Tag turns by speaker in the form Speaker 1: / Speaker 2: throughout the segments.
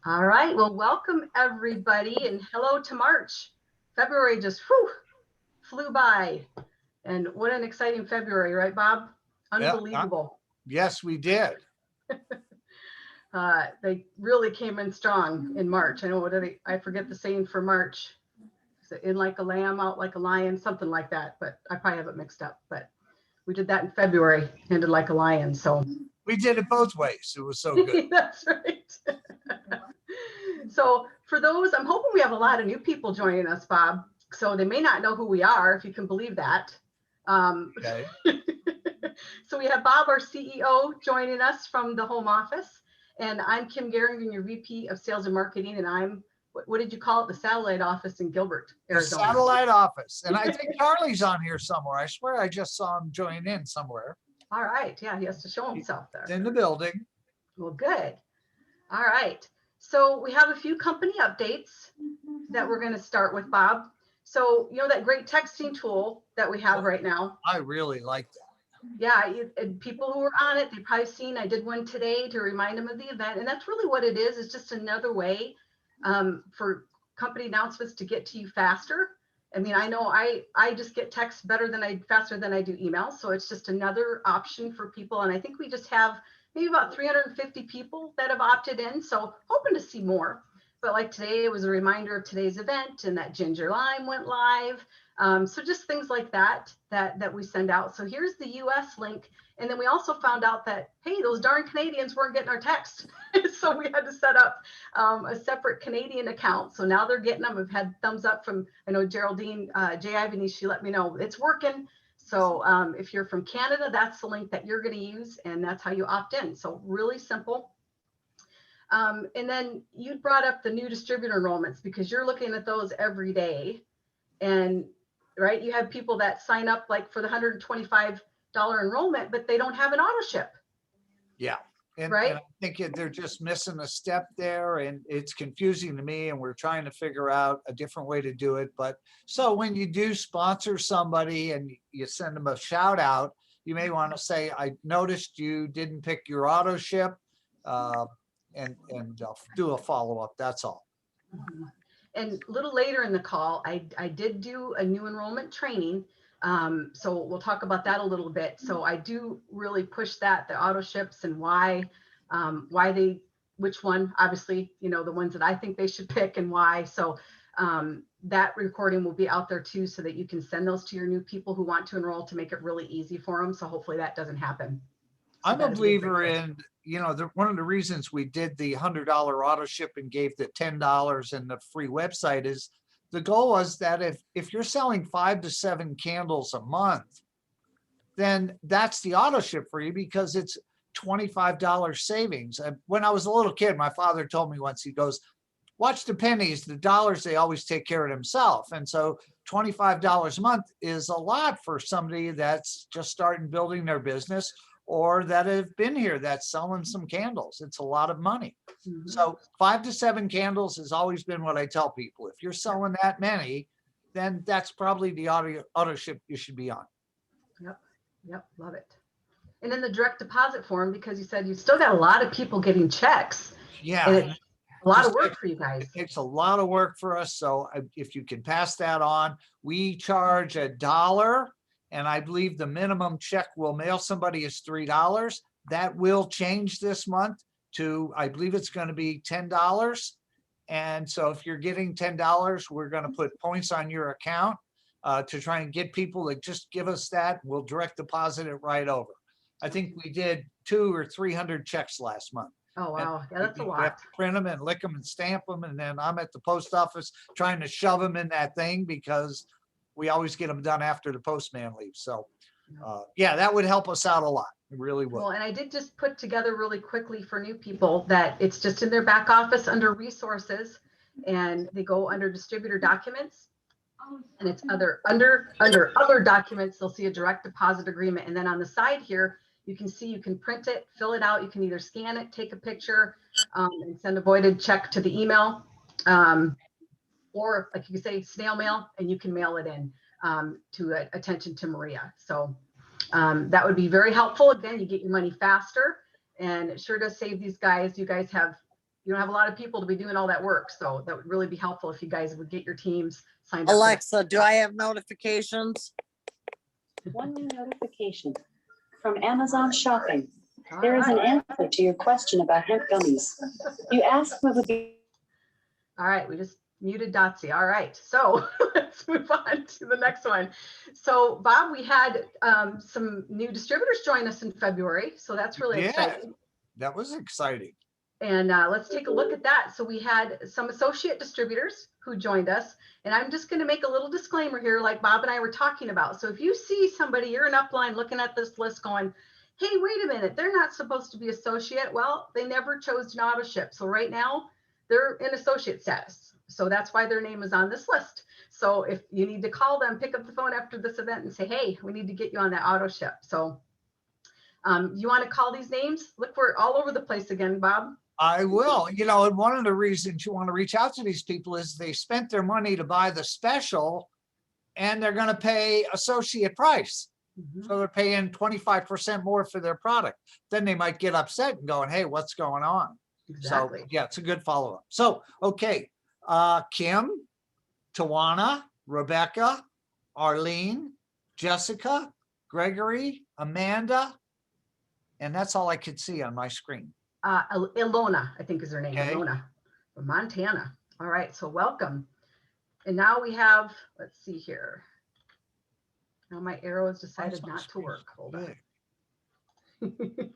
Speaker 1: All right. Well, welcome everybody and hello to March. February just flew by. And what an exciting February, right, Bob?
Speaker 2: Yeah,
Speaker 1: Unbelievable.
Speaker 2: yes, we did.
Speaker 1: They really came in strong in March. I know what are they, I forget the saying for March. Is it in like a lamb, out like a lion, something like that. But I probably have it mixed up. But we did that in February, ended like a lion. So
Speaker 2: We did it both ways. It was so good.
Speaker 1: that's right. So for those, I'm hoping we have a lot of new people joining us, Bob. So they may not know who we are, if you can believe that. Um,
Speaker 2: Okay.
Speaker 1: so we have Bob, our CEO, joining us from the home office. And I'm Kim Garrigan, your VP of Sales and Marketing. And I'm, what did you call it? The satellite office in Gilbert,
Speaker 2: The
Speaker 1: Arizona.
Speaker 2: satellite office. And I think Charlie's on here somewhere. I swear I just saw him join in somewhere.
Speaker 1: All right. Yeah, he has to show himself
Speaker 2: He's
Speaker 1: there.
Speaker 2: in the building.
Speaker 1: Well, good. All right. So we have a few company updates that we're going to start with, Bob. So, you know, that great texting tool that we have right now.
Speaker 2: I really like that.
Speaker 1: Yeah, and people who are on it, they've probably seen, I did one today to remind them of the event. And that's really what it is. It's just another way for company announcements to get to you faster. I mean, I know I just get texts faster than I do emails. So it's just another option for people. And I think we just have maybe about 350 people that have opted in. So hoping to see more. But like today, it was a reminder of today's event and that ginger lime went live. So just things like that we send out. So here's the US link. And then we also found out that, hey, those darn Canadians weren't getting our text. So we had to set up a separate Canadian account. So now they're getting them. We've had thumbs up from, I know Geraldine J. Ivany, she let me know it's working. So if you're from Canada, that's the link that you're going to use. And that's how you opt in. So really simple. And then you brought up the new distributor enrollments because you're looking at those every day. And right, you have people that sign up like for the $125 enrollment, but they don't have an auto ship.
Speaker 2: Yeah.
Speaker 1: Right.
Speaker 2: And I think they're just missing a step there, and it's confusing to me, and we're trying to figure out a different way to do it. But so when you do sponsor somebody and you send them a shout out, you may want to say, I noticed you didn't pick your auto ship, and do a follow-up. That's all.
Speaker 1: And a little later in the call, I did do a new enrollment training. So we'll talk about that a little bit. So I do really push that, the auto ships and why which one, obviously, you know, the ones that I think they should pick and why. So that recording will be out there too, so that you can send those to your new people who want to enroll to make it really easy for them. So hopefully that doesn't happen. So
Speaker 2: I'm a believer in, you know, one of the reasons we did the $100 auto ship and gave the $10 and the free website is the goal was that if you're selling 5 to 7 candles a month, then that's the auto ship for you because it's $25 savings. And when I was a little kid, my father told me once, he goes, watch the pennies, the dollars, they always take care of themselves. And so $25 a month is a lot for somebody that's just starting building their business or that have been here that's selling some candles. It's a lot of money. Mm-hmm. So 5 to 7 candles has always been what I tell people. If you're selling that many, then that's probably the auto ship you should be on.
Speaker 1: Yep, love it. And then the direct deposit form, because you said you still got a lot of people getting checks.
Speaker 2: Yeah.
Speaker 1: And a lot of work for you guys.
Speaker 2: It takes a lot of work for us. So if you can pass that on, we charge $1. And I believe the minimum check we'll mail somebody is $3. That will change this month to, I believe it's going to be $10. And so if you're getting $10, we're going to put points on your account to try and get people to just give us that. We'll direct deposit it right over. I think we did 200 or 300 checks last month.
Speaker 1: Oh, wow. Yeah, that's a lot.
Speaker 2: We have to print them and lick them and stamp them. And then I'm at the post office trying to shove them in that thing because we always get them done after the postman leaves. So yeah, that would help us out a lot. It really would.
Speaker 1: Well, and I did just put together really quickly for new people that it's just in their back office under resources, and they go under distributor documents, and it's under other documents, they'll see a direct deposit agreement. And then on the side here, you can see, you can print it, fill it out. You can either scan it, take a picture, and send a voided check to the email. Or like you can say snail mail, and you can mail it in to attention to Maria. So that would be very helpful. Again, you get your money faster, and it sure does save these guys. You guys have, you don't have a lot of people to be doing all that work. So that would really be helpful if you guys would get your teams signed up.
Speaker 3: Alexa, do I have notifications?
Speaker 4: One new notification from Amazon Shopping.
Speaker 1: All
Speaker 4: There is an
Speaker 1: right.
Speaker 4: answer to your question about hemp gummies. You asked what would be.
Speaker 1: All right, we just muted Dotsie. All right, so let's move on to the next one. So Bob, we had some new distributors join us in February, so that's really
Speaker 2: Yeah.
Speaker 1: exciting.
Speaker 2: That was exciting.
Speaker 1: And let's take a look at that. So we had some associate distributors who joined us, and I'm just going to make a little disclaimer here, like Bob and I were talking about. So if you see somebody, you're an upline looking at this list going, hey, wait a minute, they're not supposed to be associate. Well, they never chose an auto ship. So right now they're in associate status. So that's why their name is on this list. So if you need to call them, pick up the phone after this event and say, hey, we need to get you on that auto ship. So you want to call these names? Look, we're all over the place again, Bob.
Speaker 2: I will, you know, and one of the reasons you want to reach out to these people is they spent their money to buy the special and they're going to pay associate price. So they're paying 25% more for their product. Then they might get upset and going, hey, what's going on?
Speaker 1: Exactly.
Speaker 2: So yeah, it's a good follow-up. So, okay. Kim, Tawana, Rebecca, Arlene, Jessica, Gregory, Amanda, and that's all I could see on my screen.
Speaker 1: Ilona, I think is her name,
Speaker 2: Okay.
Speaker 1: Ilona from Montana. All right, so welcome. And now we have, let's see here. Now my arrow has decided
Speaker 2: Why is my
Speaker 1: not to
Speaker 2: screen
Speaker 1: work. Hold on.
Speaker 2: big?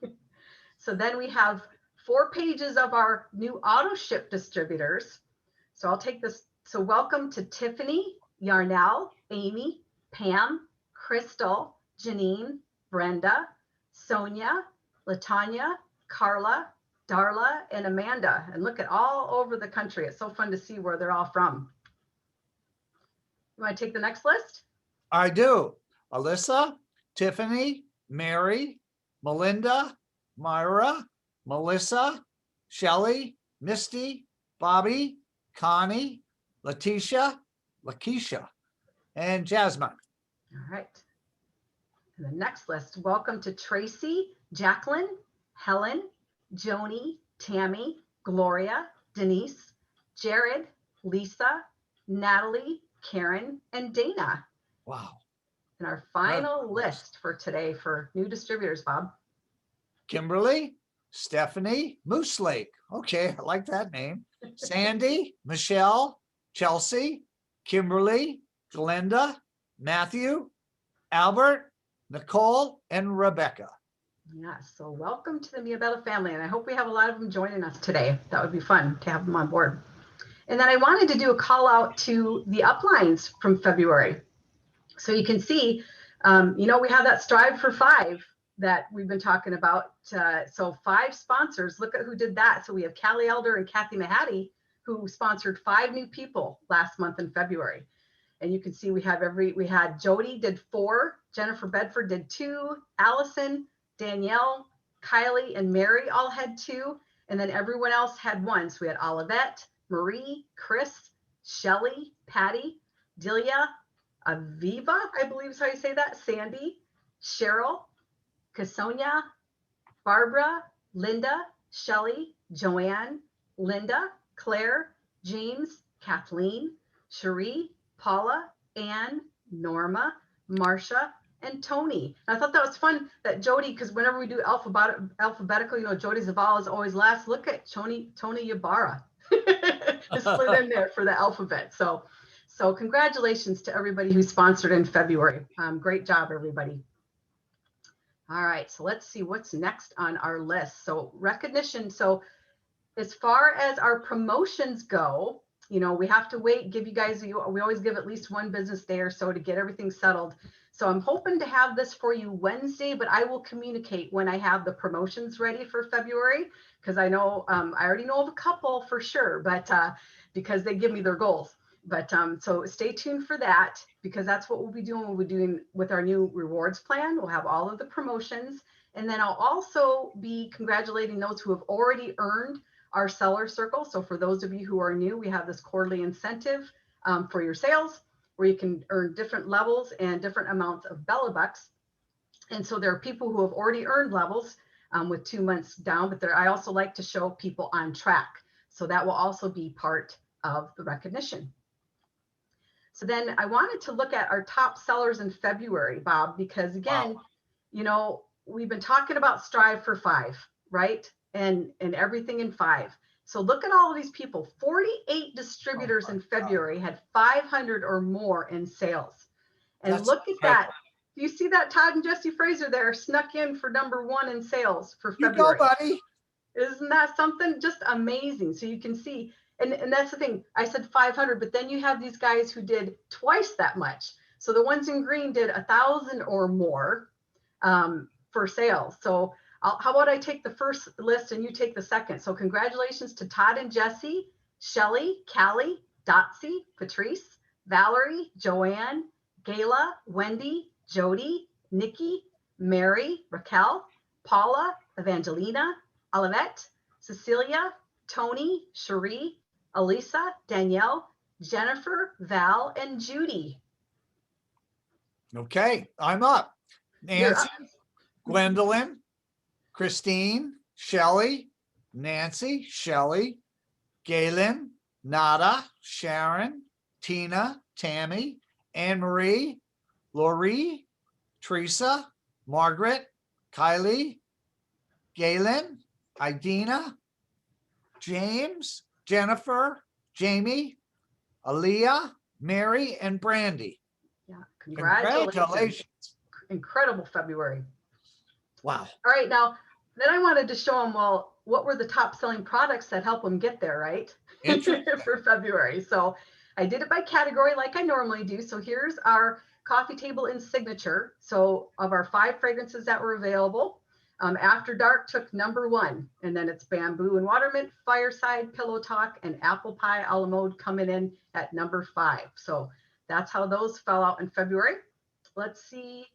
Speaker 1: So then we have 4 pages of our new auto ship distributors. So I'll take this. So welcome to Tiffany, Yarnell, Amy, Pam, Crystal, Janine, Brenda, Sonia, Latanya, Carla, Darla, and Amanda. And look at all over the country. It's so fun to see where they're all from. You want to take the next list?
Speaker 2: I do. Alyssa, Tiffany, Mary, Melinda, Myra, Melissa, Shelley, Misty, Bobby, Connie, Letitia, Lakeisha, and Jasmine.
Speaker 1: All right. And the next list, welcome to Tracy, Jacqueline, Helen, Joni, Tammy, Gloria, Denise, Jared, Lisa, Natalie, Karen, and Dana.
Speaker 2: Wow.
Speaker 1: And our final list for today for new distributors, Bob.
Speaker 2: Kimberly, Stephanie, Moose Lake. Okay, I like that name. Sandy, Michelle, Chelsea, Kimberly, Glenda, Matthew, Albert, Nicole, and Rebecca.
Speaker 1: Yeah, so welcome to the Miabella family. And I hope we have a lot of them joining us today. That would be fun to have them on board. And then I wanted to do a call out to the uplines from February. So you can see, you know, we have that Strive for 5 that we've been talking about. So 5 sponsors, look at who did that. So we have Callie Elder and Kathy Mahady, who sponsored 5 new people last month in February. And you can see we had Jody did 4, Jennifer Bedford did 2, Allison, Danielle, Kylie, and Mary all had 2. And then everyone else had 1. So we had Olivette, Marie, Chris, Shelly, Patty, Delia, Aviva, I believe is how you say that, Sandy, Cheryl, Kasonia, Barbara, Linda, Shelly, Joanne, Linda, Claire, James, Kathleen, Cherie, Paula, Anne, Norma, Marcia, and Tony. And I thought that was fun that Jody, because whenever we do alphabetical, you know, Jody Zavala is always last. Look at Tony Ybarra. Just slid in there for the alphabet. So congratulations to everybody who sponsored in February. Great job, everybody. All right, so let's see what's next on our list. So recognition. So as far as our promotions go, you know, we have to wait, give you guys, we always give at least 1 business day or so to get everything settled. So I'm hoping to have this for you Wednesday, but I will communicate when I have the promotions ready for February, because I know, I already know of a couple for sure, but because they give me their goals. But so stay tuned for that, because that's what we'll be doing. We'll be doing with our new rewards plan. We'll have all of the promotions. And then I'll also be congratulating those who have already earned our seller circle. So for those of you who are new, we have this quarterly incentive for your sales, where you can earn different levels and different amounts of Bella Bucks. And so there are people who have already earned levels with 2 months down, but I also like to show people on track. So that will also be part of the recognition. So then I wanted to look at our top sellers in February, Bob, because again, you know, we've been talking about strive for 5, right? And everything in 5. So look at all of these people. 48 distributors in February had 500 or more in sales. And
Speaker 2: That's
Speaker 1: look at that. You see that Todd and Jesse Fraser there snuck in for #1 in sales for
Speaker 2: You
Speaker 1: February.
Speaker 2: go, buddy.
Speaker 1: Isn't that something? Just amazing. So you can see, and that's the thing. I said 500, but then you have these guys who did twice that much. So the ones in green did 1,000 or more for sales. So how about I take the first list and you take the second? So congratulations to Todd and Jesse, Shelly, Callie, Dotsie, Patrice, Valerie, Joanne, Gayla, Wendy, Jody, Nikki, Mary, Raquel, Paula, Evangelina, Olivette, Cecilia, Tony, Cherie, Elisa, Danielle, Jennifer, Val, and Judy.
Speaker 2: Okay, I'm up.
Speaker 1: You're
Speaker 2: Nancy,
Speaker 1: up.
Speaker 2: Gwendolyn, Christine, Shelley, Nancy, Shelley, Galen, Nada, Sharon, Tina, Tammy, Anne Marie, Lori, Teresa, Margaret, Kylie, Galen, Idina, James, Jennifer, Jamie, Aaliyah, Mary, and Brandy.
Speaker 1: Yeah, congratulations.
Speaker 2: Congratulations.
Speaker 1: Incredible February.
Speaker 2: Wow.
Speaker 1: All right, now, then I wanted to show them, well, what were the top selling products that help them get there, right?
Speaker 2: Interesting.
Speaker 1: For February. So I did it by category like I normally do. So here's our coffee table in signature. So of our 5 fragrances that were available, After Dark took #1, and then it's Bamboo and Watermint, Fireside, Pillow Talk, and Apple Pie a la mode coming in at #5. So that's how those fell out in February. Let's see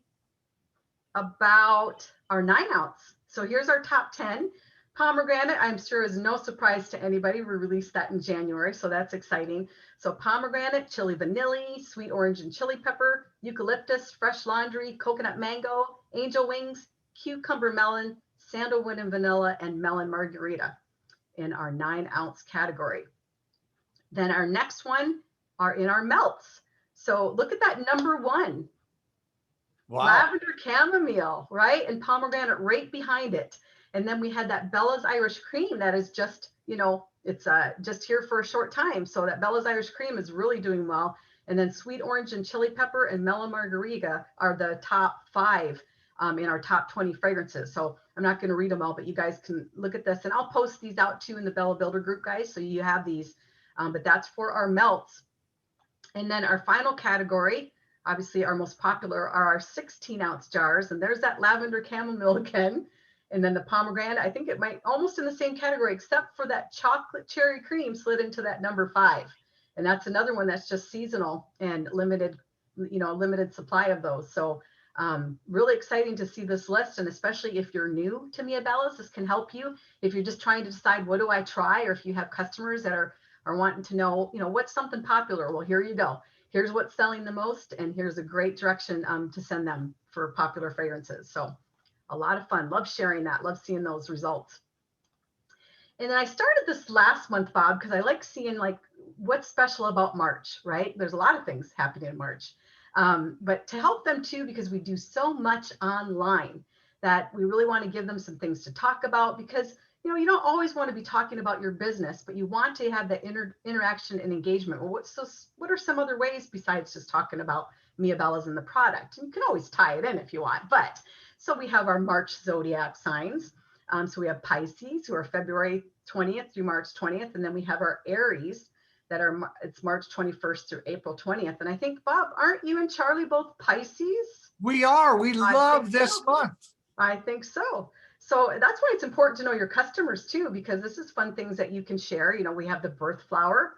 Speaker 1: about our 9-ounce. So here's our top 10. Pomegranate, I'm sure, is no surprise to anybody. We released that in January, so that's exciting. So pomegranate, chili vanilla, sweet orange and chili pepper, eucalyptus, fresh laundry, coconut mango, angel wings, cucumber melon, sandalwood and vanilla, and melon margarita in our 9-ounce category. Then our next one are in our melts. So look at that #1.
Speaker 2: Wow.
Speaker 1: Lavender chamomile, right? And pomegranate right behind it. And then we had that Bella's Irish Cream that is just, you know, it's just here for a short time. So that Bella's Irish Cream is really doing well. And then sweet orange and chili pepper and melon margarita are the top 5 in our top 20 fragrances. So I'm not going to read them all, but you guys can look at this, and I'll post these out too in the Bella Builder group, guys. So you have these, but that's for our melts. And then our final category, obviously our most popular, are our 16-ounce jars. And there's that lavender chamomile again. And then the pomegranate, I think it might almost in the same category, except for that chocolate cherry cream slid into that #5. And that's another one that's just seasonal and limited, you know, limited supply of those. So really exciting to see this list. And especially if you're new to Mia Bella's, this can help you. If you're just trying to decide, what do I try? Or if you have customers that are wanting to know, you know, what's something popular? Well, here you go. Here's what's selling the most. And here's a great direction to send them for popular fragrances. So a lot of fun. Love sharing that. Love seeing those results. And then I started this last month, Bob, because I like seeing like what's special about March, right? There's a lot of things happening in March. But to help them too, because we do so much online that we really want to give them some things to talk about, because you know, you don't always want to be talking about your business, but you want to have that interaction and engagement. Well, what are some other ways besides just talking about Mia Bella's and the product? And you can always tie it in if you want, but so we have our March zodiac signs. So we have Pisces, who are February 20th through March 20th. And then we have our Aries that are, it's March 21st through April 20th. And I think, Bob, aren't you and Charlie both Pisces?
Speaker 2: We are. We love this
Speaker 1: so.
Speaker 2: month.
Speaker 1: I think so. So that's why it's important to know your customers too, because this is fun things that you can share. You know, we have the birth flower,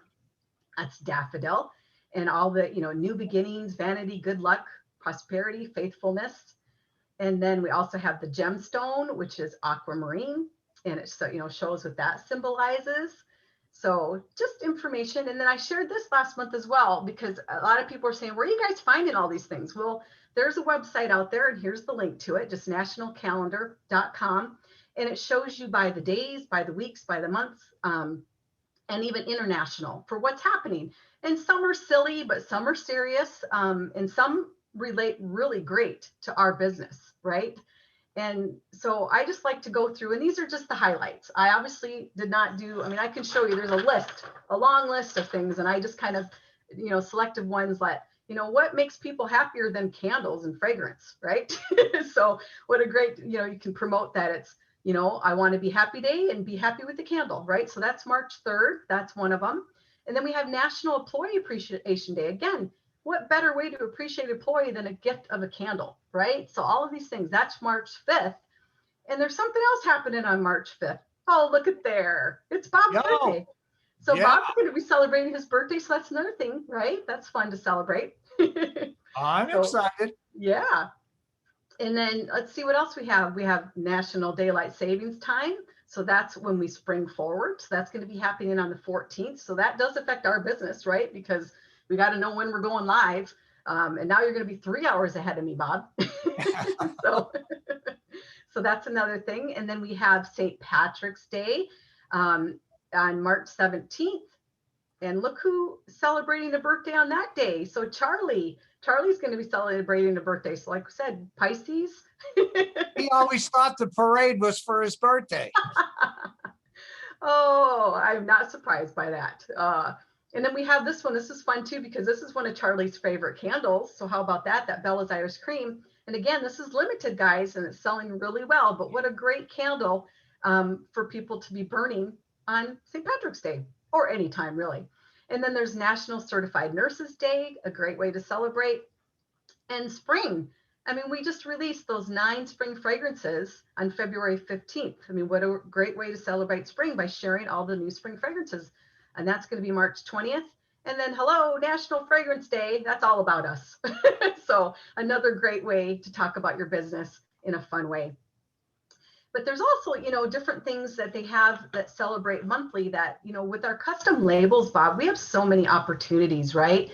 Speaker 1: that's daffodil, and all the, you know, new beginnings, vanity, good luck, prosperity, faithfulness. And then we also have the gemstone, which is aquamarine, and it, so, you know, shows what that symbolizes. So just information. And then I shared this last month as well, because a lot of people are saying, where are you guys finding all these things? Well, there's a website out there, and here's the link to it, just nationalcalendar.com. And it shows you by the days, by the weeks, by the months, and even international for what's happening. And some are silly, but some are serious, and some relate really great to our business, right? And so I just like to go through, and these are just the highlights. I obviously did not do, I mean, I can show you, there's a list, a long list of things, and I just kind of, selected ones that, what makes people happier than candles and fragrance, right? So what a great, you can promote that. It's, I want to be happy day and be happy with the candle, right? So that's March 3rd. That's one of them. And then we have National Employee Appreciation Day. Again, what better way to appreciate an employee than a gift of a candle, right? So all of these things, that's March 5th. And there's something else happening on March 5th. Oh, look at there. It's Bob's
Speaker 2: Yo,
Speaker 1: birthday. So
Speaker 2: yeah.
Speaker 1: Bob's going to be celebrating his birthday. So that's another thing, right? That's fun to celebrate.
Speaker 2: I'm
Speaker 1: So,
Speaker 2: excited.
Speaker 1: yeah. And then let's see what else we have. We have National Daylight Savings Time. So that's when we spring forward. So that's going to be happening on the 14th. So that does affect our business, right? Because we got to know when we're going live. And now you're going to be 3 hours ahead of me, Bob. so, so that's another thing. And then we have St. Patrick's Day on March 17th. And look who celebrating a birthday on that day. So Charlie's going to be celebrating a birthday. So like I said, Pisces.
Speaker 2: He always thought the parade was for his birthday.
Speaker 1: Oh, I'm not surprised by that. And then we have this one. This is fun too, because this is one of Charlie's favorite candles. So how about that? That Bella's Irish Cream. And again, this is limited, guys, and it's selling really well. But what a great candle for people to be burning on St. Patrick's Day, or anytime really. And then there's National Certified Nurses Day, a great way to celebrate. And spring. I mean, we just released those 9 spring fragrances on February 15th. I mean, what a great way to celebrate spring by sharing all the new spring fragrances. And that's going to be March 20th. And then, hello, National Fragrance Day. That's all about us. So another great way to talk about your business in a fun way. But there's also, different things that they have that celebrate monthly that, with our custom labels, Bob, we have so many opportunities, right?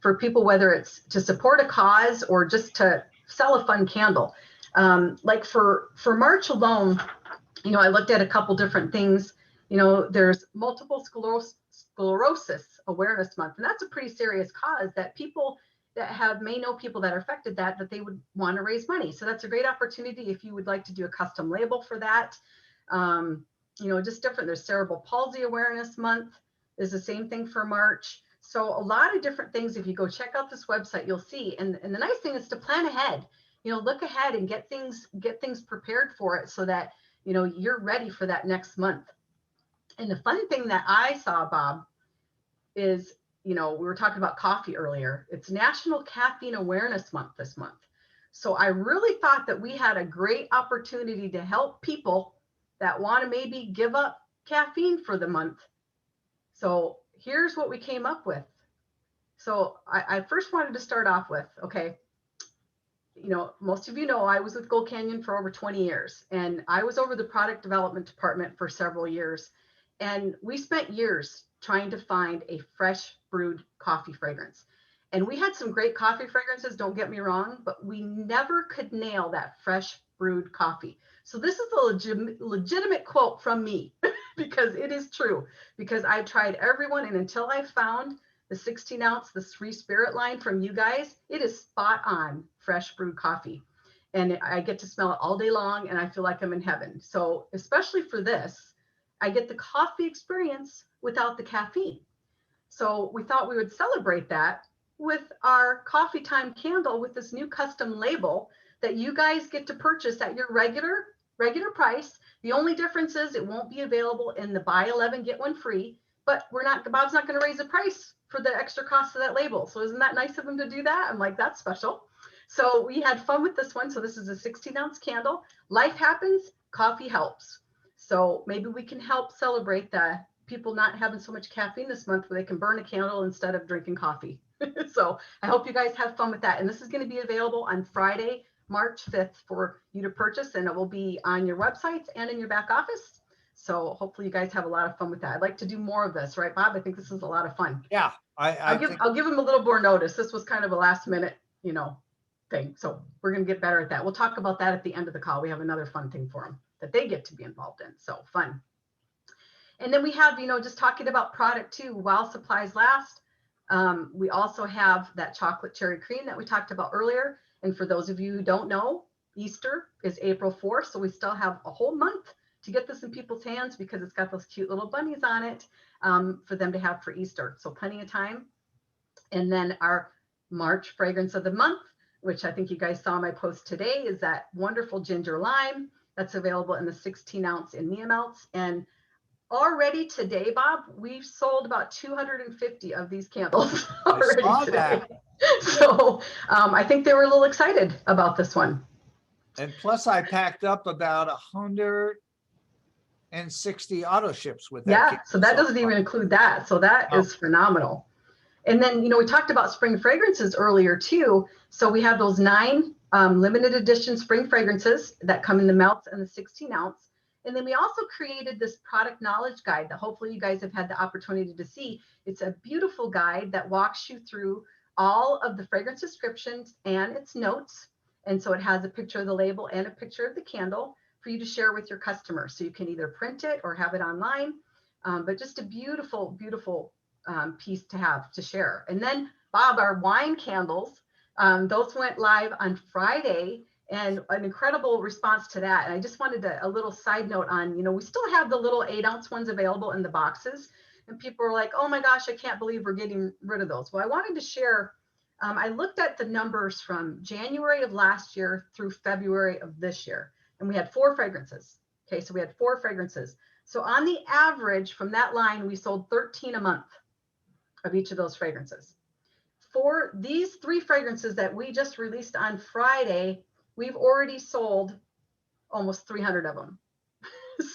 Speaker 1: For people, whether it's to support a cause or just to sell a fun candle. Like for March alone, I looked at a couple different things. There's Multiple Sclerosis Awareness Month, and that's a pretty serious cause that people that may know people that are affected that they would want to raise money. So that's a great opportunity if you would like to do a custom label for that. Just different. There's Cerebral Palsy Awareness Month is the same thing for March. So a lot of different things. If you go check out this website, you'll see. And the nice thing is to plan ahead. Look ahead and get things prepared for it so that you're ready for that next month. And the fun thing that I saw, Bob, is we were talking about coffee earlier. It's National Caffeine Awareness Month this month. So I really thought that we had a great opportunity to help people that want to maybe give up caffeine for the month. So here's what we came up with. So I first wanted to start off with, okay, most of I was with Gold Canyon for over 20 years, and I was over the product development department for several years. And we spent years trying to find a fresh brewed coffee fragrance. And we had some great coffee fragrances, don't get me wrong, but we never could nail that fresh brewed coffee. So this is a legitimate quote from me because it is true, because I tried everyone, and until I found the 16 ounce, the 3 Spirit line from you guys, it is spot on fresh brewed coffee. And I get to smell it all day long, and I feel like I'm in heaven. So especially for this, I get the coffee experience without the caffeine. So we thought we would celebrate that with our coffee time candle with this new custom label that you guys get to purchase at your regular price. The only difference is it won't be available in the buy 11, get 1 free, but Bob's not going to raise the price for the extra cost of that label. So isn't that nice of him to do that? I'm like, that's special. So we had fun with this one. So this is a 16 ounce candle. Life happens, coffee helps. So maybe we can help celebrate the people not having so much caffeine this month where they can burn a candle instead of drinking coffee. So I hope you guys have fun with that. And this is going to be available on Friday, March 5th for you to purchase, and it will be on your websites and in your back office. So hopefully you guys have a lot of fun with that. I'd like to do more of this, right, Bob? I think this is a lot of fun.
Speaker 2: Yeah,
Speaker 1: I'll give them a little more notice. This was kind of a last minute, thing. So we're going to get better at that. We'll talk about that at the end of the call. We have another fun thing for them that they get to be involved in. So fun. And then we have, just talking about product too, while supplies last. We also have that chocolate cherry cream that we talked about earlier. And for those of you who don't know, Easter is April 4th. So we still have a whole month to get this in people's hands because it's got those cute little bunnies on it for them to have for Easter. So plenty of time. And then our March fragrance of the month, which I think you guys saw my post today, is that wonderful ginger lime that's available in the 16 ounce in Mia Melts. And already today, Bob, we've sold about 250 of these candles already today. So I think they were a little excited about this one.
Speaker 2: And plus I packed up about 160 auto ships with that.
Speaker 1: Yeah, so that doesn't even include that. So that is phenomenal. And then, we talked about spring fragrances earlier too. So we have those 9 limited edition spring fragrances that come in the melts and the 16 ounce. And then we also created this product knowledge guide that hopefully you guys have had the opportunity to see. It's a beautiful guide that walks you through all of the fragrance descriptions and its notes. And so it has a picture of the label and a picture of the candle for you to share with your customers. So you can either print it or have it online, but just a beautiful, beautiful piece to have to share. And then Bob, our wine candles, those went live on Friday and an incredible response to that. And I just wanted a little side note on, we still have the little 8 ounce ones available in the boxes. And people are like, oh my gosh, I can't believe we're getting rid of those. Well, I wanted to share, I looked at the numbers from January of last year through February of this year. And we had 4 fragrances. Okay, so we had 4 fragrances. So on the average from that line, we sold 13 a month of each of those fragrances. For these 3 fragrances that we just released on Friday, we've already sold almost 300 of them.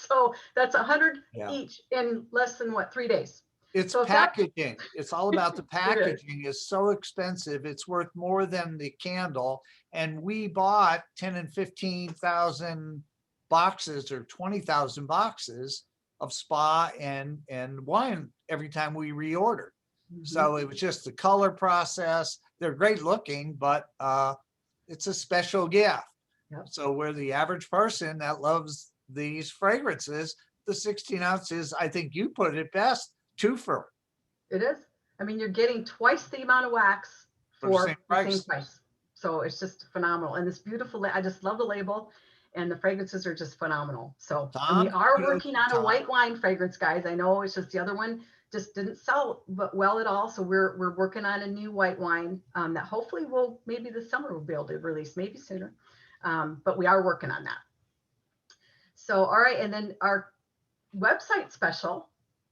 Speaker 1: So that's 100 each in less than 3 days.
Speaker 2: It's
Speaker 1: so
Speaker 2: packaging. It's all about the packaging. It's so expensive. It's worth more than the candle. And we bought 10 and 15,000 boxes or 20,000 boxes of spa and wine every time we reordered. So it was just the color process. They're great looking, but it's a special gift.
Speaker 1: Yep.
Speaker 2: So where the average person that loves these fragrances, the 16 ounces, I think you put it best, 2 for.
Speaker 1: It is. I mean, you're getting twice the amount of wax for the same price. So it's just phenomenal. And this beautiful, I just love the label and the fragrances are just phenomenal. So we are working on a white wine fragrance, guys. I know it's just the other one just didn't sell well at all. So we're working on a new white wine that hopefully maybe this summer we'll be able to release, maybe sooner. But we are working on that. So, all right. And then our website special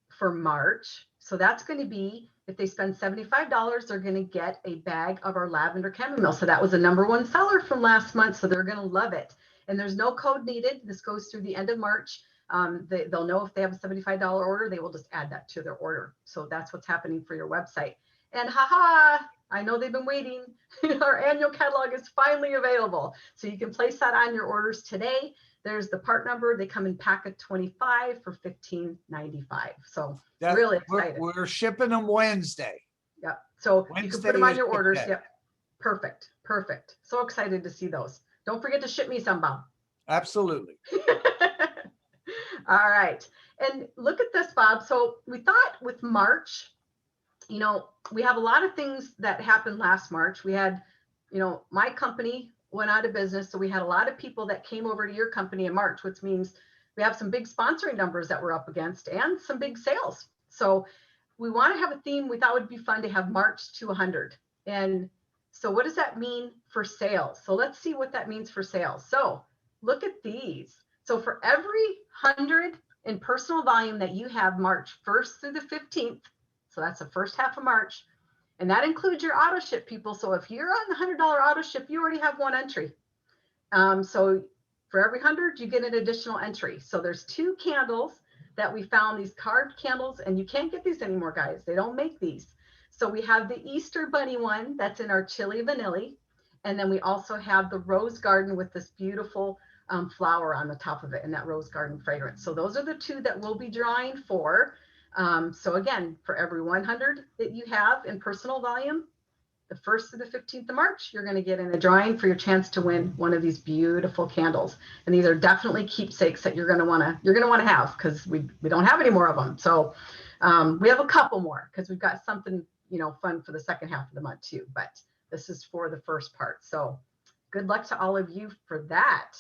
Speaker 1: for March. So that's going to be, if they spend $75, they're going to get a bag of our lavender chamomile. So that was the #1 seller from last month. So they're going to love it. And there's no code needed. This goes through the end of March. They'll know if they have a $75 order, they will just add that to their order. So that's what's happening for your website. And I know they've been waiting. Our annual catalog is finally available. So you can place that on your orders today. There's the part number. They come in packet 25 for $15.95. So really excited.
Speaker 2: We're shipping them Wednesday.
Speaker 1: Yep. So
Speaker 2: Wednesday,
Speaker 1: you can put them on your orders.
Speaker 2: day.
Speaker 1: Yep. Perfect. Perfect. So excited to see those. Don't forget to ship me some, Bob.
Speaker 2: Absolutely.
Speaker 1: All right. And look at this, Bob. So we thought with March, we have a lot of things that happened last March. We had, my company went out of business. So we had a lot of people that came over to your company in March, which means we have some big sponsoring numbers that we're up against and some big sales. So we want to have a theme. We thought it would be fun to have March to 100. And so what does that mean for sales? So let's see what that means for sales. So look at these. So for every 100 in personal volume that you have March 1st through the 15th, so that's the first half of March, and that includes your auto ship, people. So if you're on the $100 auto ship, you already have 1 entry. So for every 100, you get an additional entry. So there's 2 candles that we found, these carved candles, and you can't get these anymore, guys. They don't make these. So we have the Easter Bunny one that's in our Chili Vanilla. And then we also have the Rose Garden with this beautiful flower on the top of it and that Rose Garden fragrance. So those are the 2 that we'll be drawing for. So again, for every 100 that you have in personal volume, the 1st to the 15th of March, you're going to get in a drawing for your chance to win one of these beautiful candles. And these are definitely keepsakes that you're going to want to have, because we don't have any more of them. So we have a couple more because we've got something, fun for the second half of the month too. But this is for the first part. So good luck to all of you for that.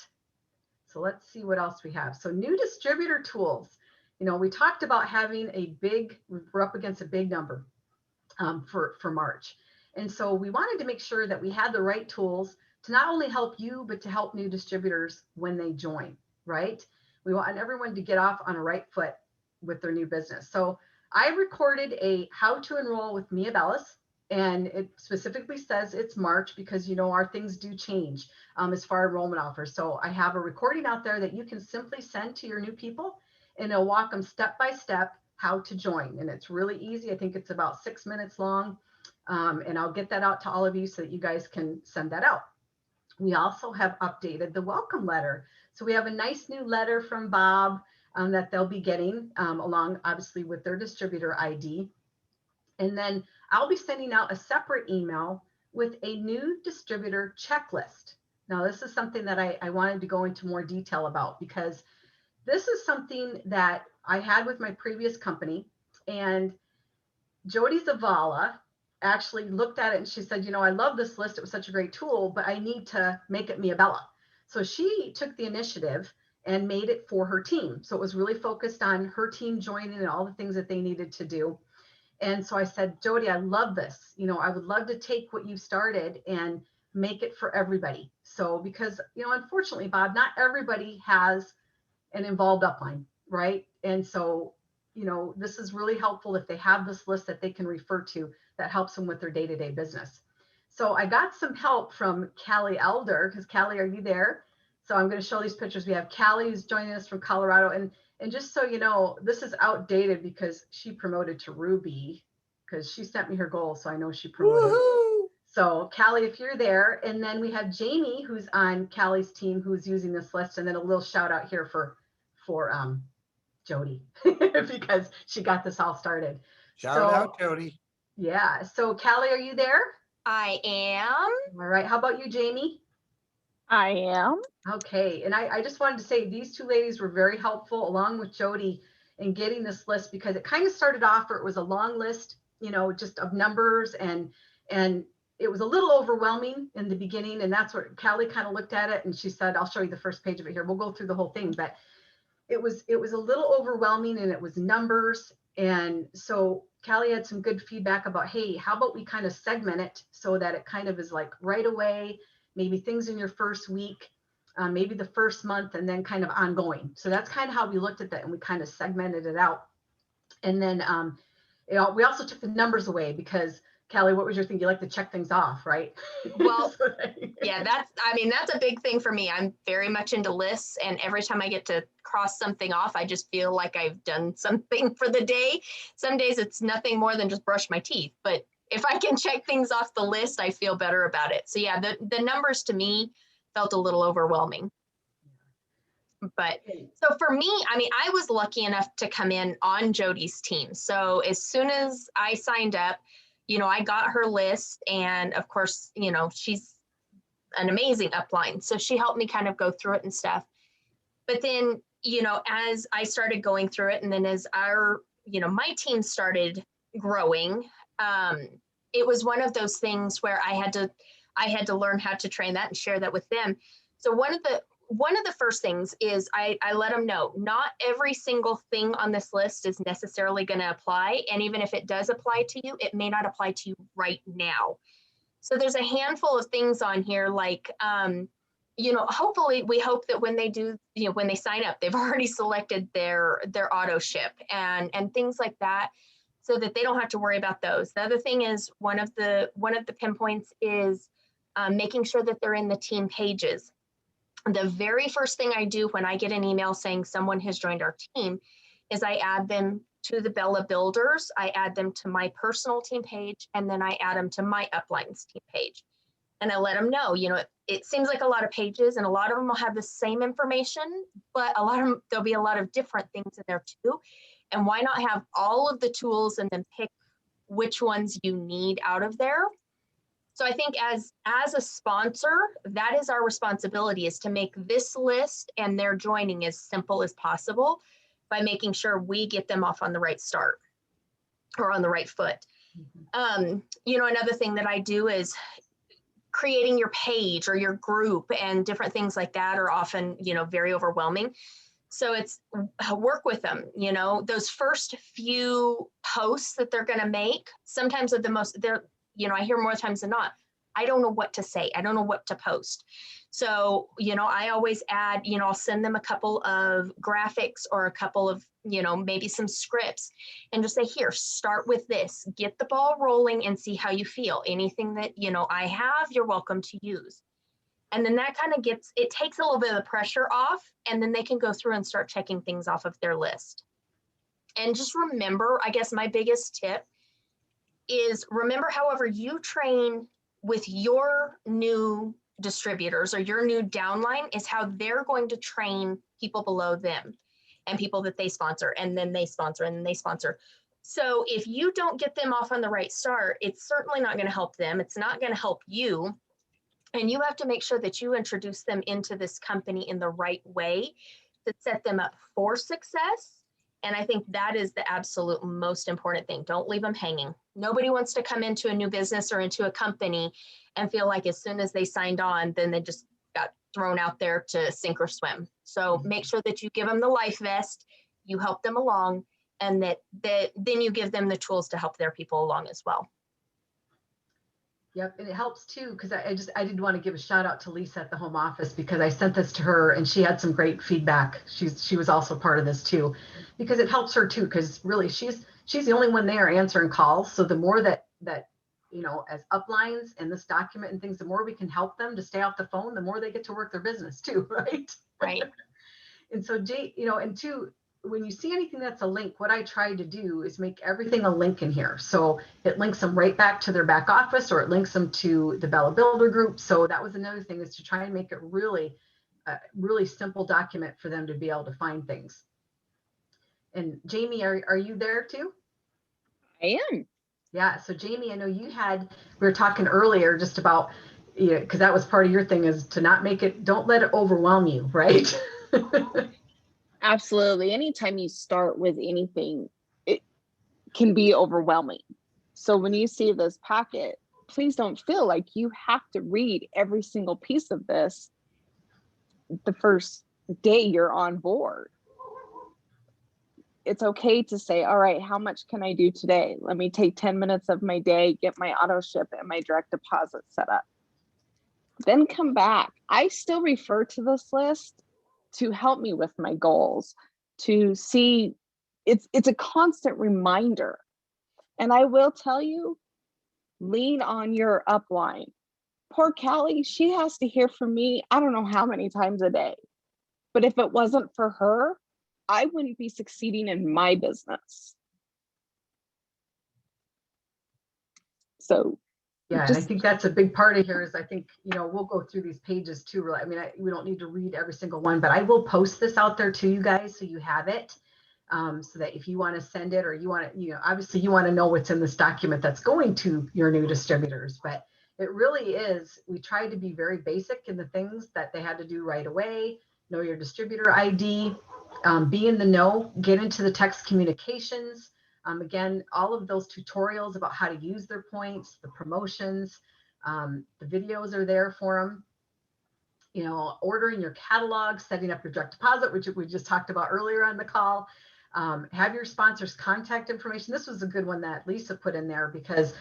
Speaker 1: So let's see what else we have. So new distributor tools. We talked about having we're up against a big number for March. And so we wanted to make sure that we had the right tools to not only help you, but to help new distributors when they join, right? We want everyone to get off on a right foot with their new business. So I recorded a how to enroll with Mia Bellis, and it specifically says it's March because, our things do change as far as enrollment offers. So I have a recording out there that you can simply send to your new people, and it'll walk them step by step how to join. And it's really easy. I think it's about 6 minutes long. And I'll get that out to all of you so that you guys can send that out. We also have updated the welcome letter. So we have a nice new letter from Bob that they'll be getting along, obviously, with their distributor ID. And then I'll be sending out a separate email with a new distributor checklist. Now, this is something that I wanted to go into more detail about, because this is something that I had with my previous company. And Jody Zavala actually looked at it and she said, I love this list. It was such a great tool, but I need to make it Mia Bella. So she took the initiative and made it for her team. So it was really focused on her team joining and all the things that they needed to do. And so I said, Jody, I love this. I would love to take what you started and make it for everybody. So because, unfortunately, Bob, not everybody has an involved upline, right? And so, this is really helpful if they have this list that they can refer to that helps them with their day-to-day business. So I got some help from Callie Elder, because Callie, are you there? So I'm going to show these pictures. We have Callie who's joining us from Colorado. And just so you know, this is outdated because she promoted to Ruby, because she sent me her goal. So I know she promoted.
Speaker 2: Woohoo!
Speaker 1: So Callie, if you're there, and then we have Jamie, who's on Callie's team, who's using this list, and then a little shout out here for Jody, because she got this all started.
Speaker 2: Shout
Speaker 1: So,
Speaker 2: out, Jody.
Speaker 1: Yeah. So Callie, are you there?
Speaker 5: I am.
Speaker 1: All right. How about you, Jamie?
Speaker 6: I am.
Speaker 1: Okay. And I just wanted to say these two ladies were very helpful, along with Jody, in getting this list, because it kind of started off where it was a long list, just of numbers, and it was a little overwhelming in the beginning. And that's what Callie kind of looked at it and she said, I'll show you the first page of it here. We'll go through the whole thing, but it was a little overwhelming, and it was numbers. And so Callie had some good feedback about, hey, how about we kind of segment it so that it kind of is like right away, maybe things in your first week, maybe the first month, and then kind of ongoing. So that's kind of how we looked at that, and we kind of segmented it out. And then we also took the numbers away, because Callie, what was your thing? You like to check things off, right?
Speaker 5: Well, yeah, that's a big thing for me. I'm very much into lists, and every time I get to cross something off, I just feel like I've done something for the day. Some days it's nothing more than just brush my teeth, but if I can check things off the list, I feel better about it. So yeah, the numbers to me felt a little overwhelming. But so for me, I was lucky enough to come in on Jody's team. So as soon as I signed up, I got her list, and of course, she's an amazing upline. So she helped me kind of go through it and stuff. But then, as I started going through it, and then as my team started growing, it was one of those things where I had to learn how to train that and share that with them. So one of the first things is I let them know not every single thing on this list is necessarily going to apply. And even if it does apply to you, it may not apply to you right now. So there's a handful of things on here like, hopefully we hope that when they do, when they sign up, they've already selected their auto ship and things like that, so that they don't have to worry about those. The other thing is one of the pinpoints is making sure that they're in the team pages. The very first thing I do when I get an email saying someone has joined our team is I add them to the Bella Builders. I add them to my personal team page, and then I add them to my upline's team page. And I let them know, it seems like a lot of pages, and a lot of them will have the same information, but a lot of them, there'll be a lot of different things in there too. And why not have all of the tools and then pick which ones you need out of there? So I think as a sponsor, that is our responsibility, is to make this list and their joining as simple as possible by making sure we get them off on the right start or on the right foot. Another thing that I do is creating your page or your group, and different things like that are often, very overwhelming. So it's work with them, those first few posts that they're going to make, sometimes are the most, I hear more times than not, I don't know what to say. I don't know what to post. So, I always add, I'll send them a couple of graphics or a couple of, maybe some scripts, and just say, here, start with this, get the ball rolling and see how you feel. Anything that, I have, you're welcome to use. And then that kind of it takes a little bit of the pressure off, and then they can go through and start checking things off of their list. And just remember, I guess my biggest tip is remember, however you train with your new distributors or your new downline is how they're going to train people below them and people that they sponsor, and then they sponsor, and then they sponsor. So if you don't get them off on the right start, it's certainly not going to help them. It's not going to help you. And you have to make sure that you introduce them into this company in the right way to set them up for success. And I think that is the absolute most important thing. Don't leave them hanging. Nobody wants to come into a new business or into a company and feel like as soon as they signed on, then they just got thrown out there to sink or swim. So make sure that you give them the life vest, you help them along, and that then you give them the tools to help their people along as well.
Speaker 1: Yep, and it helps too, because I did want to give a shout out to Lisa at the home office, because I sent this to her and she had some great feedback. She was also part of this too, because it helps her too, because really she's the only one there answering calls. So the more that as uplines and this document and things, the more we can help them to stay off the phone, the more they get to work their business too, right?
Speaker 5: Right.
Speaker 1: And so and two, when you see anything that's a link, what I try to do is make everything a link in here. So it links them right back to their back office, or it links them to the Bella Builder group. So that was another thing, is to try and make it really simple document for them to be able to find things. And Jamie, are you there too?
Speaker 6: I am.
Speaker 1: Yeah. So Jamie, I know we were talking earlier just about, because that was part of your thing, is to don't let it overwhelm you, right?
Speaker 6: Absolutely. Anytime you start with anything, it can be overwhelming. So when you see this packet, please don't feel like you have to read every single piece of this the first day you're on board. It's okay to say, all right, how much can I do today? Let me take 10 minutes of my day, get my auto ship and my direct deposit set up. Then come back. I still refer to this list to help me with my goals, to see it's a constant reminder. And I will tell you, lean on your upline. Poor Callie, she has to hear from me, I don't know how many times a day. But if it wasn't for her, I wouldn't be succeeding in my business. So
Speaker 1: yeah, and I think that's a big part of here is, I think, we'll go through these pages too. Really, I mean, we don't need to read every single one, but I will post this out there to you guys so you have it, so that if you want to send it, or you want to, obviously you want to know what's in this document that's going to your new distributors. But it really is, we try to be very basic in the things that they had to do right away. Know your distributor ID, be in the know, get into the text communications. Again, all of those tutorials about how to use their points, the promotions, the videos are there for them. Ordering your catalog, setting up your direct deposit, which we just talked about earlier on the call. Have your sponsors' contact information. This was a good one that Lisa put in there, because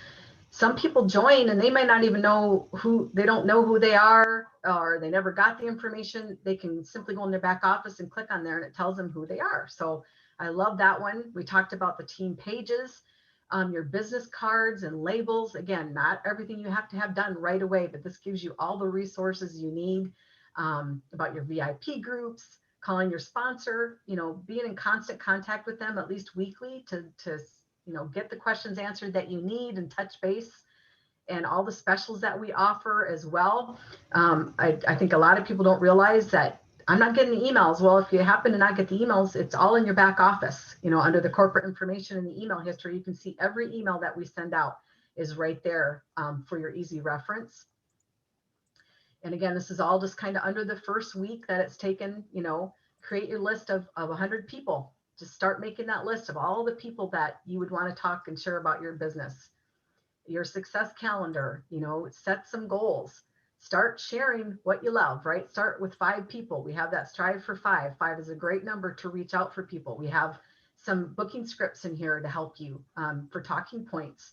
Speaker 1: some people join and they might not even know they don't know who they are, or they never got the information. They can simply go in their back office and click on there and it tells them who they are. So I love that one. We talked about the team pages, your business cards and labels. Again, not everything you have to have done right away, but this gives you all the resources you need, about your VIP groups, calling your sponsor, being in constant contact with them at least weekly to get the questions answered that you need, and touch base, and all the specials that we offer as well. I think a lot of people don't realize that I'm not getting the emails. Well, if you happen to not get the emails, it's all in your back office, under the corporate information in the email history. You can see every email that we send out. is right there for your easy reference. And again, this is all just kind of under the first week that it's taken, you know, create your list of 100 people. Just start making that list of all the people that you would want to talk and share about your business. Your success calendar, you know, set some goals. Start sharing what you love, right? Start with 5 people. We have that strive for 5. 5 is a great number to reach out for people. We have some booking scripts in here to help you for talking points,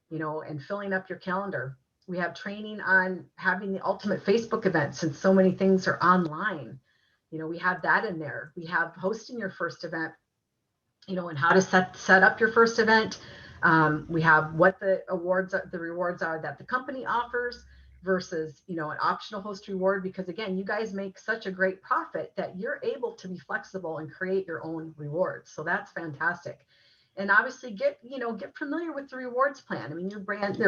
Speaker 1: you know, and filling up your calendar. We have training on having the ultimate Facebook event since so many things are online. You know, we have that in there. We have hosting your first event, you know, and how to set up your first event. We have what the rewards are that the company offers versus, you know, an optional host reward, because again, you guys make such a great profit that you're able to be flexible and create your own rewards. So that's fantastic. And obviously get familiar with the rewards plan. I mean, they're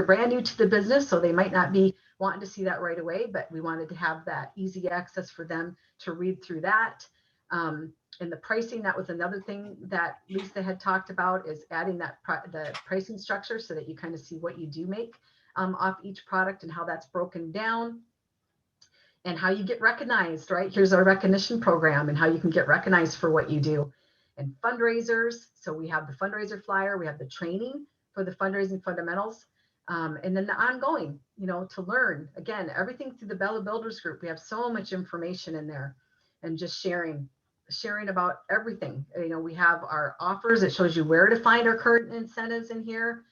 Speaker 1: brand new to the business, so they might not be wanting to see that right away, but we wanted to have that easy access for them to read through that. And the pricing, that was another thing that Lisa had talked about, is adding that the pricing structure so that you kind of see what you do make off each product and how that's broken down and how you get recognized, right? Here's our recognition program and how you can get recognized for what you do. And fundraisers. So we have the fundraiser flyer, we have the training for the fundraising fundamentals, and then the ongoing, you know, to learn, again, everything through the Bella Builders group. We have so much information in there and just sharing about everything. You know, we have our offers. It shows you where to find our current incentives in here,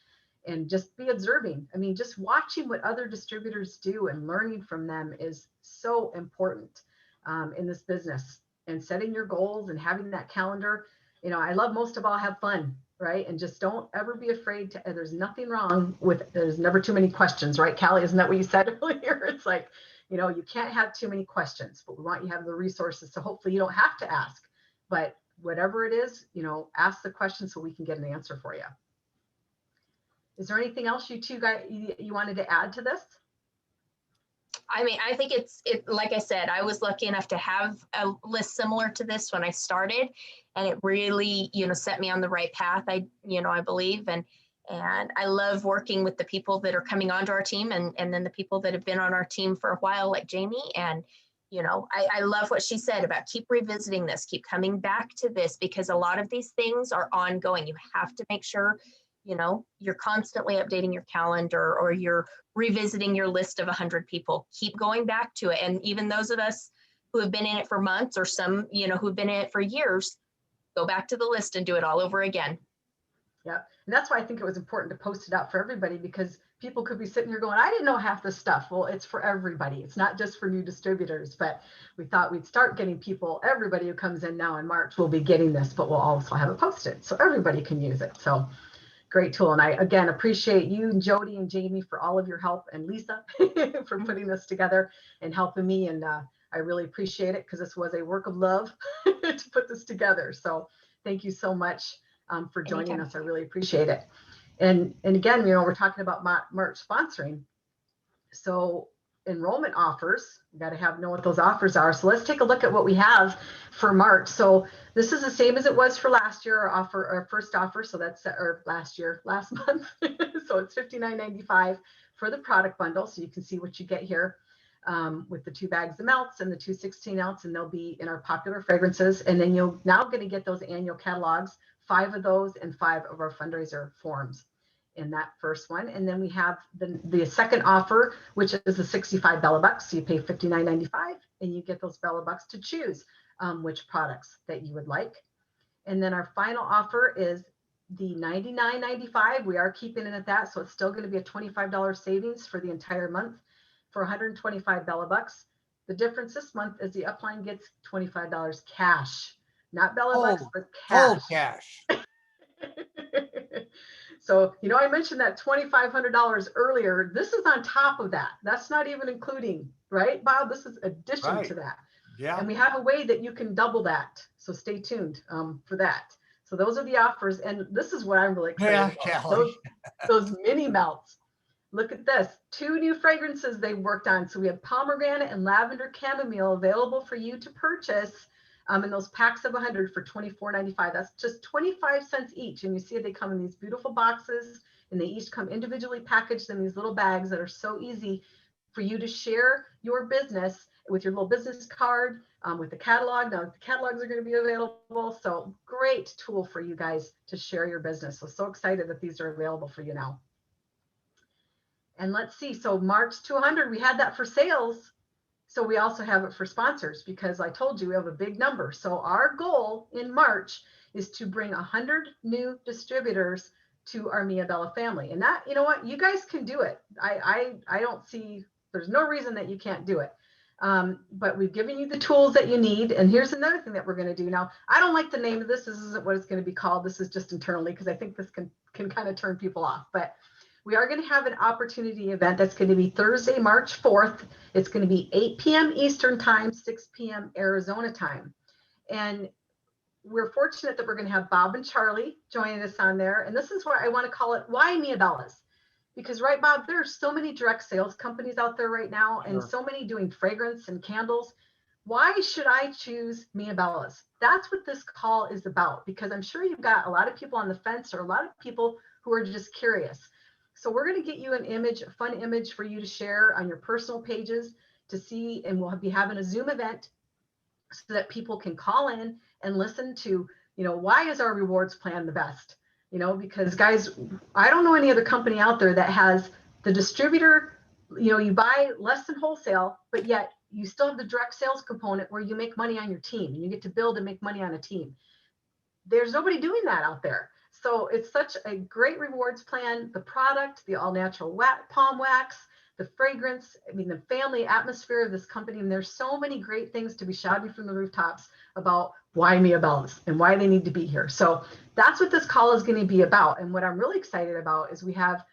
Speaker 1: and just be observing. I mean, just watching what other distributors do and learning from them is so important in this business. And setting your goals and having that calendar. You know, I love most of all, have fun, right? And just don't ever be afraid to, there's nothing wrong with, there's never too many questions, right? Callie, isn't that what you said earlier? It's like, you know, you can't have too many questions, but we want you to have the resources. So hopefully you don't have to ask, but whatever it is, you know, ask the question so we can get an answer for you. Is there anything else you two guys, you wanted to add to this?
Speaker 5: I mean, I think it, like I said, I was lucky enough to have a list similar to this when I started, and it really, you know, set me on the right path. I believe, and I love working with the people that are coming onto our team, and then the people that have been on our team for a while, like Jamie. And, you know, I love what she said about keep revisiting this, keep coming back to this, because a lot of these things are ongoing. You have to make sure, you know, you're constantly updating your calendar, or you're revisiting your list of 100 people. Keep going back to it. And even those of us who have been in it for months, or some, you know, who've been in it for years, go back to the list and do it all over again.
Speaker 1: Yeah. And that's why I think it was important to post it out for everybody, because people could be sitting here going, I didn't know half this stuff. Well, it's for everybody. It's not just for new distributors, but we thought we'd start getting people, everybody who comes in now in March will be getting this, but we'll also have it posted so everybody can use it. So great tool. And I, again, appreciate you and Jody and Jamie for all of your help, and Lisa for putting this together and helping me. And I really appreciate it, because this was a work of love to put this together. So thank you so much for joining
Speaker 5: Anytime.
Speaker 1: us. I really appreciate it. And again, you know, we're talking about March sponsoring. So enrollment offers, you got to know what those offers are. So let's take a look at what we have for March. So this is the same as it was for last year, our first offer. So that's last month. So it's $59.95 for the product bundle. So you can see what you get here with the 2 bags of melts and the 2 16-ounce, and they'll be in our popular fragrances. And then you're now going to get those annual catalogs, 5 of those and 5 of our fundraiser forms in that first one. And then we have the second offer, which is the 65 Bella Bucks. So you pay $59.95 and you get those Bella Bucks to choose which products that you would like. And then our final offer is the $99.95. We are keeping it at that. So it's still going to be a $25 savings for the entire month for 125 Bella Bucks. The difference this month is the upline gets $25 cash, not Bella Bucks, but
Speaker 2: Full
Speaker 1: cash.
Speaker 2: cash.
Speaker 1: So, you know, I mentioned that $2,500 earlier. This is on top of that. That's not even including, right, Bob? This is addition to that.
Speaker 2: Yeah.
Speaker 1: And we have a way that you can double that. So stay tuned for that. So those are the offers. And this is what I'm really excited about. Those mini melts. Look at this. 2 new fragrances they worked on. So we have pomegranate and lavender chamomile available for you to purchase in those packs of 100 for $24.95. That's just 25 cents each. And you see they come in these beautiful boxes and they each come individually packaged in these little bags that are so easy for you to share your business with your little business card, with the catalog. Now the catalogs are going to be available. So great tool for you guys to share your business. So excited that these are available for you now. And let's see, so March to 100, we had that for sales. So we also have it for sponsors because I told you we have a big number. So our goal in March is to bring 100 new distributors to our Mia Bella family. And that, you know what, you guys can do it. I don't see, there's no reason that you can't do it. But we've given you the tools that you need. And here's another thing that we're going to do. Now, I don't like the name of this. This isn't what it's going to be called. This is just internally because I think this can kind of turn people off. But we are going to have an opportunity event that's going to be Thursday, March 4th. It's going to be 8 p.m. Eastern time, 6 p.m. Arizona time. And we're fortunate that we're going to have Bob and Charlie joining us on there. And this is why I want to call it Why Mia Bellas? Because, right, Bob, there are so many direct sales companies out there right now and so many doing fragrance and candles. Why should I choose Mia Bellas? That's what this call is about, because I'm sure you've got a lot of people on the fence or a lot of people who are just curious. So we're going to get you an image, a fun image for you to share on your personal pages to see, and we'll be having a Zoom event so that people can call in and listen to, you know, why is our rewards plan the best? You know, because guys, I don't know any other company out there that has the distributor, you know, you buy less than wholesale, but yet you still have the direct sales component where you make money on your team and you get to build and make money on a team. There's nobody doing that out there. So it's such a great rewards plan, the product, the all natural palm wax, the fragrance, I mean, the family atmosphere of this company. And there's so many great things to be shouting from the rooftops about why Mia Bellas and why they need to be here. So that's what this call is going to be about. And what I'm really excited about is we have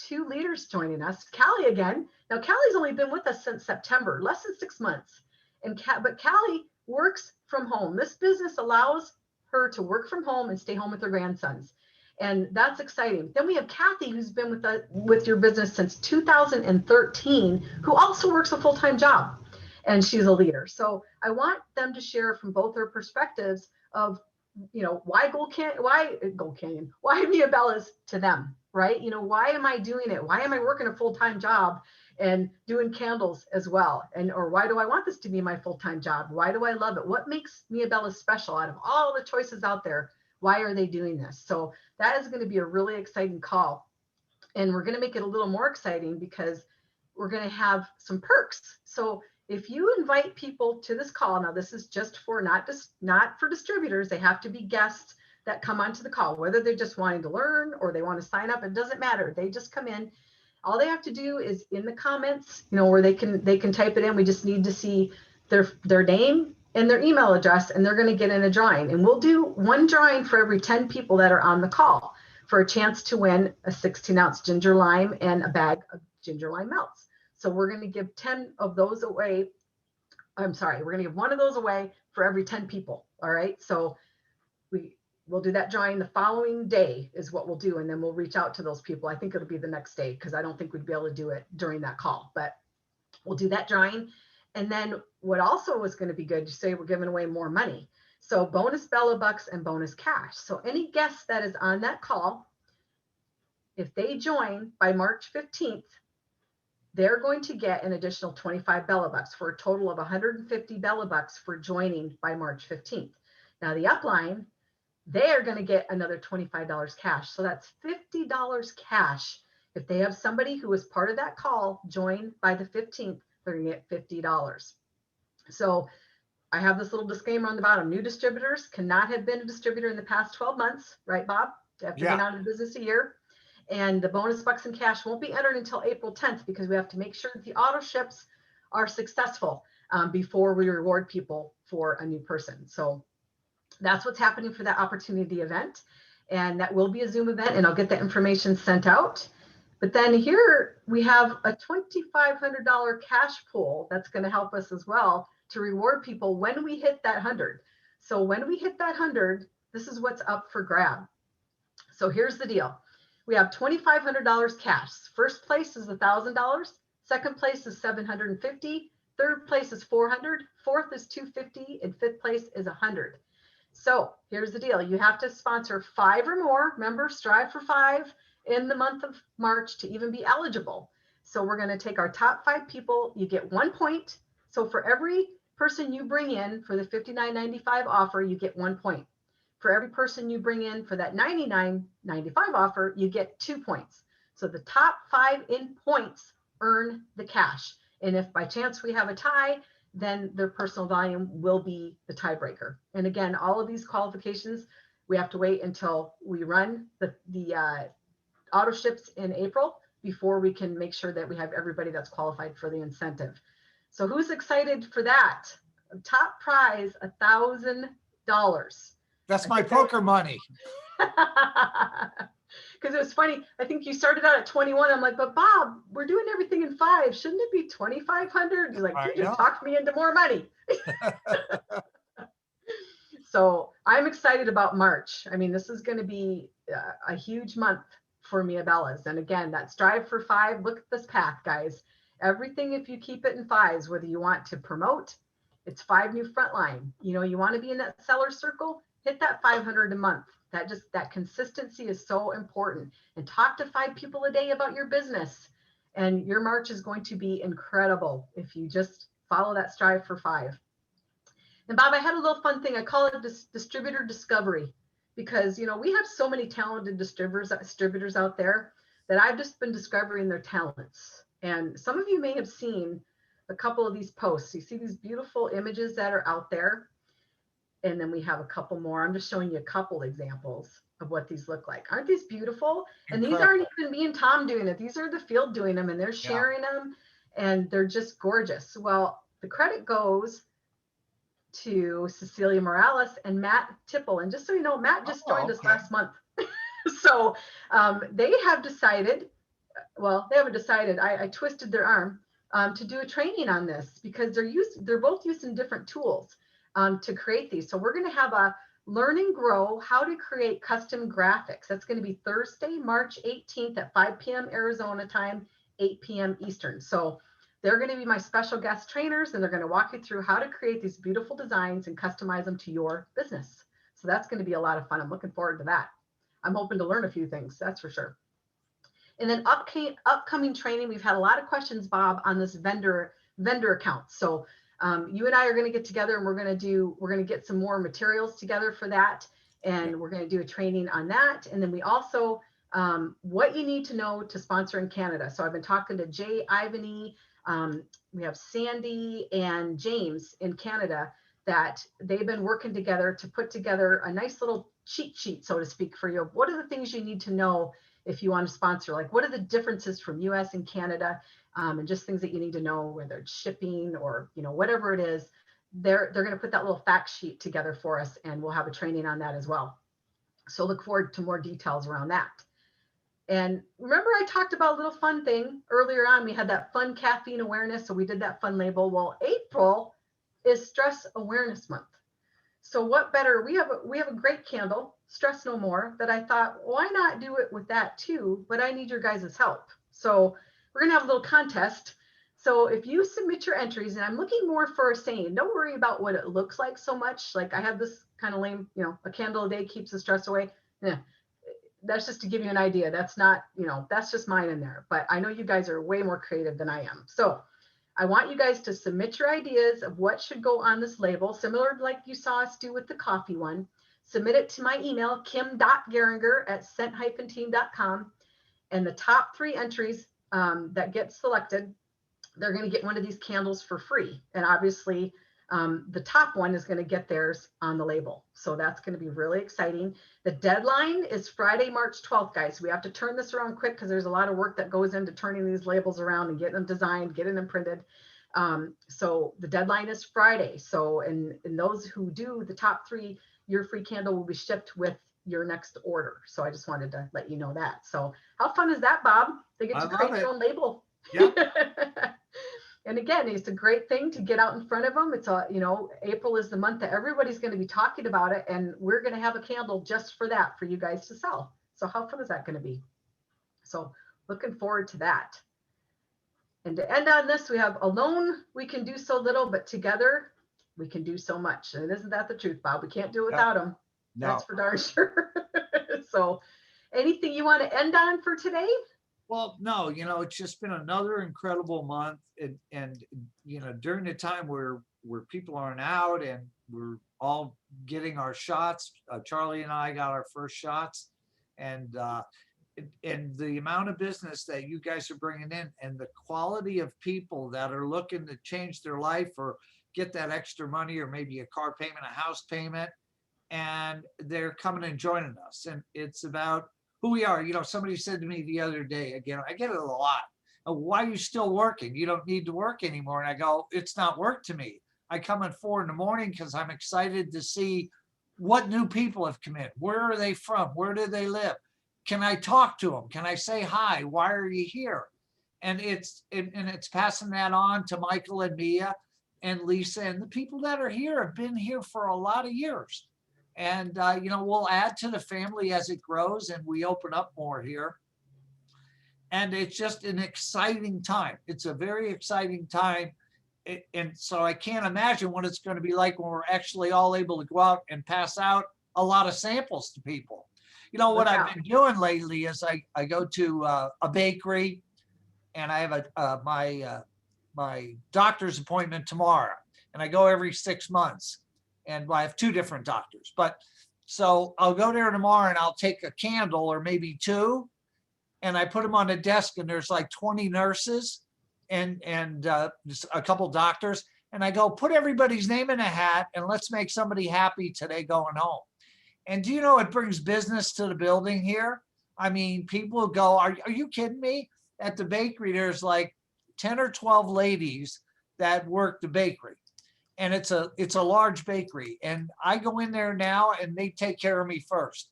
Speaker 1: 2 leaders joining us. Callie again. Now, Callie's only been with us since September, less than 6 months. But Callie works from home. This business allows her to work from home and stay home with her grandsons. And that's exciting. Then we have Kathy, who's been with your business since 2013, who also works a full-time job, and she's a leader. So I want them to share from both their perspectives of, you know, why Mia Bellas to them, right? You know, why am I doing it? Why am I working a full-time job and doing candles as well? Or why do I want this to be my full-time job? Why do I love it? What makes Mia Bellas special out of all the choices out there? Why are they doing this? So that is going to be a really exciting call. And we're going to make it a little more exciting because we're going to have some perks. So if you invite people to this call, now this is just for not for distributors, they have to be guests that come onto the call, whether they're just wanting to learn or they want to sign up, it doesn't matter. They just come in. All they have to do is in the comments, you know, where they can type it in. We just need to see their name and their email address, and they're going to get in a drawing. And we'll do 1 drawing for every 10 people that are on the call for a chance to win a 16-ounce ginger lime and a bag of ginger lime melts. So we're going to give 10 of those away. I'm sorry, we're going to give 1 of those away for every 10 people. All right. So we'll do that drawing the following day is what we'll do. And then we'll reach out to those people. I think it'll be the next day because I don't think we'd be able to do it during that call, but we'll do that drawing. And then what also was going to be good, you say we're giving away more money. So bonus Bella Bucks and bonus cash. So any guest that is on that call, if they join by March 15th, they're going to get an additional 25 Bella Bucks for a total of 150 Bella Bucks for joining by March 15th. Now the upline, they are going to get another $25 cash. So that's $50 cash. If they have somebody who was part of that call join by the 15th, they're going to get $50. So I have this little disclaimer on the bottom. New distributors cannot have been a distributor in the past 12 months, right, Bob? After being out of the business a year. And the bonus bucks and cash won't be entered until April 10th because we have to make sure that the auto ships are successful before we reward people for a new person. So that's what's happening for that opportunity event. And that will be a Zoom event, and I'll get that information sent out. But then here we have a $2,500 cash pool that's going to help us as well to reward people when we hit that 100. So when we hit that 100, this is what's up for grab. So here's the deal. We have $2,500 cash. First place is $1,000. Second place is $750. Third place is $400. Fourth is $250. And fifth place is $100. So here's the deal. You have to sponsor 5 or more. Remember, strive for 5 in the month of March to even be eligible. So we're going to take our top 5 people. You get 1 point. So for every person you bring in for the $59.95 offer, you get 1 point. For every person you bring in for that $99.95 offer, you get 2 points. So the top 5 in points earn the cash. And if by chance we have a tie, then their personal volume will be the tiebreaker. And again, all of these qualifications, we have to wait until we run the auto ships in April before we can make sure that we have everybody that's qualified for the incentive. So who's excited for that? Top prize, $1,000.
Speaker 2: That's my poker money.
Speaker 1: Because it was funny. I think you started out at 21. I'm like, but Bob, we're doing everything in 5. Shouldn't it be 2,500? You're like,
Speaker 2: I
Speaker 1: you just
Speaker 2: know.
Speaker 1: talked me into more money. So I'm excited about March. I mean, this is going to be a huge month for Mia Bellas. And again, that strive for 5. Look at this path, guys. Everything, if you keep it in 5s, whether you want to promote, it's 5 new frontline. You know, you want to be in that seller circle, hit that 500 a month. That consistency is so important. And talk to 5 people a day about your business. And your March is going to be incredible if you just follow that strive for 5. And Bob, I had a little fun thing. I call it Distributor Discovery, because, you know, we have so many talented distributors out there that I've just been discovering their talents. And some of you may have seen a couple of these posts. You see these beautiful images that are out there. And then we have a couple more. I'm just showing you a couple examples of what these look like. Aren't these beautiful? And these aren't even me and Tom doing it. These are the field doing them, and they're sharing them, and they're just gorgeous. Well, the credit goes to Cecilia Morales and Matt Tipple. And just so you know, Matt just joined us last month. So they have decided, well, they haven't decided, I twisted their arm to do a training on this, because they're both using different tools to create these. So we're going to have a Learn and Grow How to Create Custom Graphics. That's going to be Thursday, March 18th at 5 p.m. Arizona time, 8 p.m. Eastern. So they're going to be my special guest trainers, and they're going to walk you through how to create these beautiful designs and customize them to your business. So that's going to be a lot of fun. I'm looking forward to that. I'm hoping to learn a few things, that's for sure. And then upcoming training, we've had a lot of questions, Bob, on this vendor account. So you and I are going to get together, and we're going to get some more materials together for that. And we're going to do a training on that. And then we also, what you need to know to sponsor in Canada. So I've been talking to Jay Ivany, we have Sandy and James in Canada, that they've been working together to put together a nice little cheat sheet, so to speak, for you. What are the things you need to know if you want to sponsor? Like, what are the differences from US and Canada? And just things that you need to know, whether it's shipping or, you know, whatever it is. They're going to put that little fact sheet together for us, and we'll have a training on that as well. So look forward to more details around that. And remember, I talked about a little fun thing earlier on. We had that fun caffeine awareness. So we did that fun label. Well, April is Stress Awareness Month. So what better? We have a great candle, Stress No More, that I thought, why not do it with that too? But I need your guys' help. So we're going to have a little contest. So if you submit your entries, and I'm looking more for a saying, don't worry about what it looks like so much. Like I have this kind of lame, you know, a candle a day keeps the stress away. Yeah. That's just to give you an idea. That's not, you know, that's just mine in there. But I know you guys are way more creative than I am. So I want you guys to submit your ideas of what should go on this label, similar like you saw us do with the coffee one. Submit it to my email, kim.geringer@scent-team.com. And the top 3 entries that get selected, they're going to get one of these candles for free. And obviously, the top one is going to get theirs on the label. So that's going to be really exciting. The deadline is Friday, March 12th, guys. We have to turn this around quick because there's a lot of work that goes into turning these labels around and getting them designed, getting them printed. So the deadline is Friday. So in those who do the top 3, your free candle will be shipped with your next order. So I just wanted to let you know that. So how fun is that, Bob? They get to create their own label.
Speaker 2: Yeah.
Speaker 1: And again, it's a great thing to get out in front of them. It's a, you know, April is the month that everybody's going to be talking about it, and we're going to have a candle just for that for you guys to sell. So how fun is that going to be? So looking forward to that. And to end on this, we have alone we can do so little, but together we can do so much. And isn't that the truth, Bob? We can't do it without them.
Speaker 2: No.
Speaker 1: That's for darn sure. So, Anything you want to end on for today?
Speaker 2: Well, no, it's just been another incredible month, and during the time where people aren't out and we're all getting our shots, Charlie and I got our first shots, and the amount of business that you guys are bringing in, and the quality of people that are looking to change their life or get that extra money, or maybe a car payment, a house payment, and they're coming and joining us. And it's about who we are. Somebody said to me the other day, again, I get it a lot. Why are you still working? You don't need to work anymore. And I go, it's not work to me. I come at 4 a.m. because I'm excited to see what new people have come in. Where are they from? Where do they live? Can I talk to them? Can I say hi? Why are you here? And it's passing that on to Michael and Mia and Lisa, and the people that are here have been here for a lot of years. And, we'll add to the family as it grows and we open up more here. And it's just an exciting time. It's a very exciting time. And so I can't imagine what it's going to be like when we're actually all able to go out and pass out a lot of samples to people. What I've been doing lately is I go to a bakery, and I have my doctor's appointment tomorrow, and I go every 6 months. And I have 2 different doctors, so I'll go there tomorrow and I'll take a candle or maybe 2, and I put them on the desk, and there's like 20 nurses and just a couple doctors. And I go, put everybody's name in a hat and let's make somebody happy today going home. And do you know, it brings business to the building here. I mean, people go, are you kidding me? At the bakery, there's like 10 or 12 ladies that work the bakery. And it's a large bakery, and I go in there now and they take care of me first,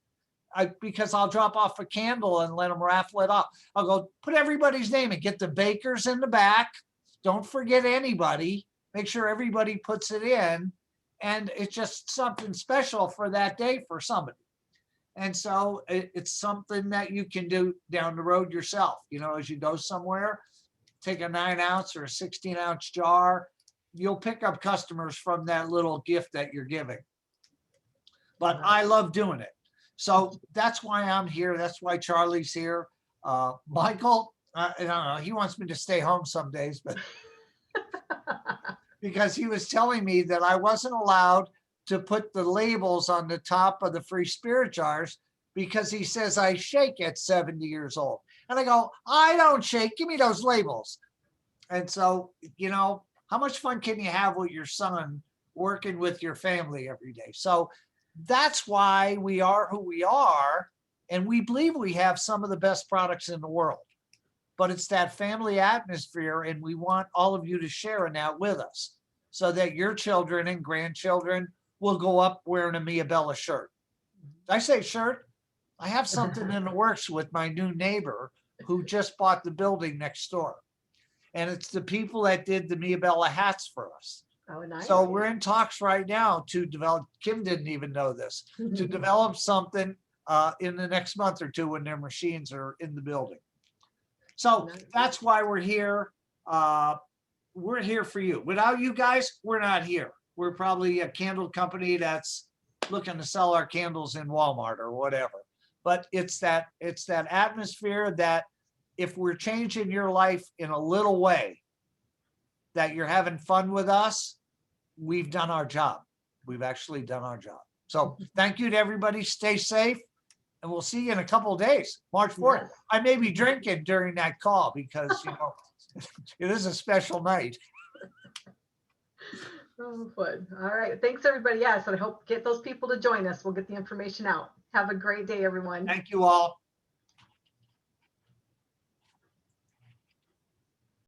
Speaker 2: because I'll drop off a candle and let them raffle it off. I'll go, put everybody's name and get the bakers in the back. Don't forget anybody. Make sure everybody puts it in, and it's just something special for that day for somebody. And so it's something that you can do down the road yourself. As you go somewhere, take a 9-ounce or a 16-ounce jar. You'll pick up customers from that little gift that you're giving. But I love doing it. So that's why I'm here. That's why Charlie's here. Michael, I don't know, he wants me to stay home some days, but because he was telling me that I wasn't allowed to put the labels on the top of the free spirit jars because he says I shake at 70 years old. And I go, I don't shake. Give me those labels. And so, how much fun can you have with your son working with your family every day? So that's why we are who we are. And we believe we have some of the best products in the world. But it's that family atmosphere, and we want all of you to share in that with us so that your children and grandchildren will go up wearing a Mia Bella shirt. Did I say shirt? I have something in the works with my new neighbor who just bought the building next door. And it's the people that did the Mia Bella hats for us.
Speaker 1: Oh, nice.
Speaker 2: So we're in talks right now to develop, Kim didn't even know this, to develop something in the next month or 2 when their machines are in the building. So that's why we're here. We're here for you. Without you guys, we're not here. We're probably a candle company that's looking to sell our candles in Walmart or whatever. But it's that atmosphere that if we're changing your life in a little way, that you're having fun with us, we've done our job. We've actually done our job. So thank you to everybody. Stay safe. And we'll see you in a couple of days, March 4th. Yes. I may be drinking during that call because, it is a special night.
Speaker 1: Oh, fun. All right. Thanks, everybody. Yes, I hope get those people to join us. We'll get the information out. Have a great day, everyone.
Speaker 2: Thank you all.